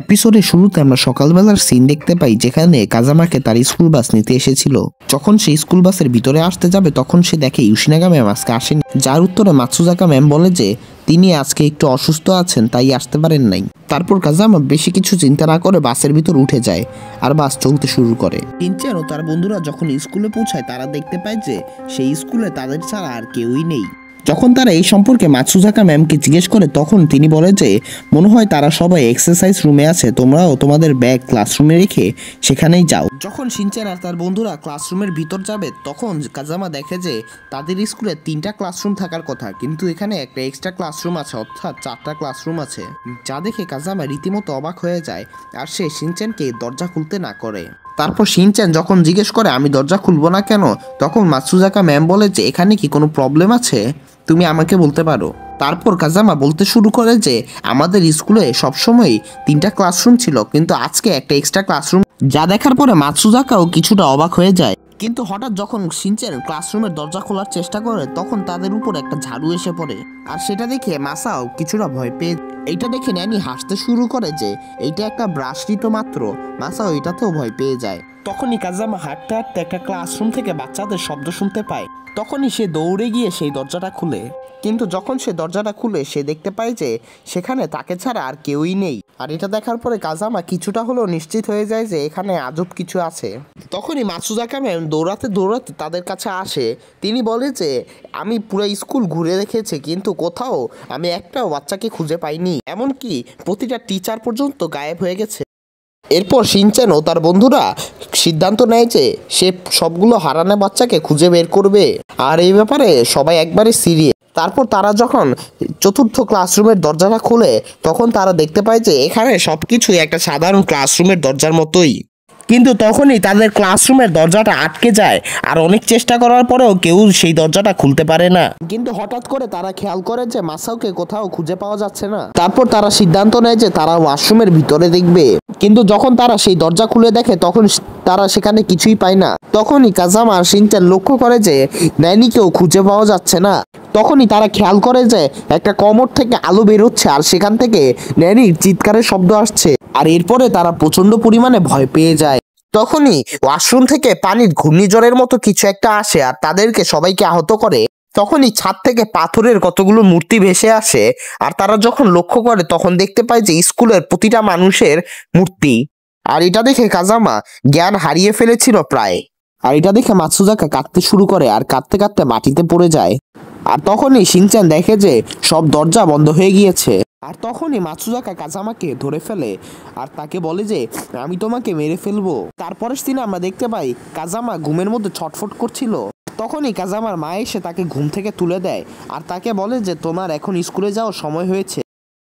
এপিসোডের শুরুতে আমরা সকালবেলার সিন দেখতে পাই যেখানে কাজামাকে তার স্কুল বাস নিতে এসেছিল। যখন সে স্কুল বাসের ভিতরে আসতে যাবে তখন সে দেখে ইউশিনাগা ম্যাম আজকে আসেনি, যার উত্তরে মাতসুজাকা ম্যাম বলে যে তিনি আজকে একটু অসুস্থ আছেন তাই আসতে পারেন নাই। তারপর কাজামা বেশি কিছু চিন্তা না করে বাসের ভিতর উঠে যায় আর বাস চলতে শুরু করে। শিনচান ও তার বন্ধুরা যখন স্কুলে পৌঁছায় তারা দেখতে পায় যে সেই স্কুলে তাদের ছাড়া আর কেউই নেই। যখন তারা এই সম্পর্কে মাতসুজাকা ম্যামকে জিজ্ঞেস করে তখন তিনি বলে যে মনে হয় তারা সবাই এক্সারসাইজ রুমে আছে, তোমরাও তোমাদের ব্যাগ ক্লাসরুমে রেখে সেখানেই যাও। যখন শিনচান আর তার বন্ধুরা ক্লাসরুমের ভিতর যাবে তখন কাজামা দেখে যে তাদের স্কুলে 3টা ক্লাসরুম থাকার কথা, কিন্তু এখানে একটা এক্সট্রা ক্লাসরুম আছে, অর্থাৎ 4টা ক্লাসরুম আছে, যা দেখে কাজামা রীতিমতো অবাক হয়ে যায় আর সে শিনচানকে দরজা খুলতে না করে। তারপর শিনচান যখন জিজ্ঞেস করে আমি দরজা খুলবো না কেন, তখন মাতসুজাকা ম্যাম বলে যে এখানে কি কোনো প্রবলেম আছে, তুমি আমাকে বলতে পারো। তারপর কাজামা বলতে শুরু করে যে আমাদের স্কুলে সবসময় 3টা ক্লাসরুম ছিল কিন্তু আজকে একটা এক্সট্রা ক্লাসরুম, যা দেখার পরে মাতসুজাকাও কিছুটা অবাক হয়ে যায়। কিন্তু হঠাৎ যখন শিনচান ক্লাসরুমের দরজা খোলার চেষ্টা করে তখন তাদের উপর একটা ঝাড়ু এসে পড়ে আর সেটা দেখে মাসাও কিছুটা ভয় পেয়ে। এইটা দেখে ন্যানি হাসতে শুরু করে যে এইটা একটা ব্রাশই তো মাত্র, মাসাও এটাতেও ভয় পেয়ে যায়। তখনই কাজামা হাঁটতে হাঁটতে একটা ক্লাসরুম থেকে বাচ্চাদের শব্দ শুনতে পায়, তখনই সে দৌড়ে গিয়ে সেই দরজাটা খুলে। কিন্তু যখন সে দরজাটা খুলে সে দেখতে পায় যে সেখানে তাকে ছাড়া আর কেউই নেই। আর এটা দেখার পরে কাজামা কিছুটা হলেও নিশ্চিত হয়ে যায় যে এখানে আজব কিছু আছে। তখনই মাতসুজাকা ম্যাম দৌড়াতে দৌড়াতে তাদের কাছে আসে। তিনি বলে যে আমি পুরো স্কুল ঘুরে দেখেছি কিন্তু কোথাও আমি একটাও বাচ্চাকে খুঁজে পাইনি, এমনকি প্রতিটা টিচার পর্যন্ত গায়েব হয়ে গেছে। এরপর শিনচান ও তার বন্ধুরা সিদ্ধান্ত নেয় যে সে সবগুলো হারানো বাচ্চাকে খুঁজে বের করবে আর এই ব্যাপারে সবাই একবারে সিরিয়াস। তারপর তারা যখন 4র্থ ক্লাসরুমের দরজাটা খুলে তখন তারা দেখতে পায় যে এখানে সবকিছুই একটা সাধারণ ক্লাসরুমের দরজার মতোই, কিন্তু তখনই তাদের ক্লাসরুমের দরজাটা আটকে যায় আর অনেক চেষ্টা করার পরেও কেউ সেই দরজাটা খুলতে পারে না। কিন্তু হঠাৎ করে তারা খেয়াল করে যে মাসাওকে কোথাও খুঁজে পাওয়া যাচ্ছে না। তারপর তারা সিদ্ধান্ত নেয় যে তারা ওয়াশরুমের ভিতরে দেখবে, কিন্তু যখন তারা সেই দরজা খুলে দেখে তখন তারা সেখানে কিছুই পায় না। তখনই কাজামা আর শিনচান লক্ষ্য করে যে ন্যানিকেও খুঁজে পাওয়া যাচ্ছে না। তখনই তারা খেয়াল করে যে একটা কমোড থেকে আলো বের হচ্ছে আর সেখান থেকে ন্যানির চিৎকারের শব্দ আসছে। আর এরপরে তারা প্রচন্ড পরিমাণে ভয় পেয়ে যায়। তখনই ওয়াশরুম থেকে পানির ঘূর্ণিঝড়ের মতো কিছু একটা আসে আর তাদেরকে সবাইকে আহত করে। তখনই ছাদ থেকে পাথরের কতগুলো মূর্তি ভেসে আসে আর তারা যখন লক্ষ্য করে তখন দেখতে পায় যে স্কুলের প্রতিটা মানুষের মূর্তি। আর এটা দেখে কাজামা জ্ঞান হারিয়ে ফেলেছিল প্রায়। আর এটা দেখে মাতসুজাকা কাঁদতে শুরু করে আর কাঁদতে কাঁদতে মাটিতে পড়ে যায়। আর তখনই শিনচান দেখে যে সব দরজা বন্ধ হয়ে গিয়েছে। আর তখনই মাতসুজাকা কাজামাকে ধরে ফেলে আর তাকে বলে যে আমি তোমাকে মেরে ফেলবো। তারপরের দিন আমরা দেখতে পাই কাজামা ঘুমের মধ্যে ছটফট করছিল। তখনই কাজামার মা এসে তাকে ঘুম থেকে তুলে দেয় আর তাকে বলে যে তোমার এখন স্কুলে যাওয়ার সময় হয়েছে।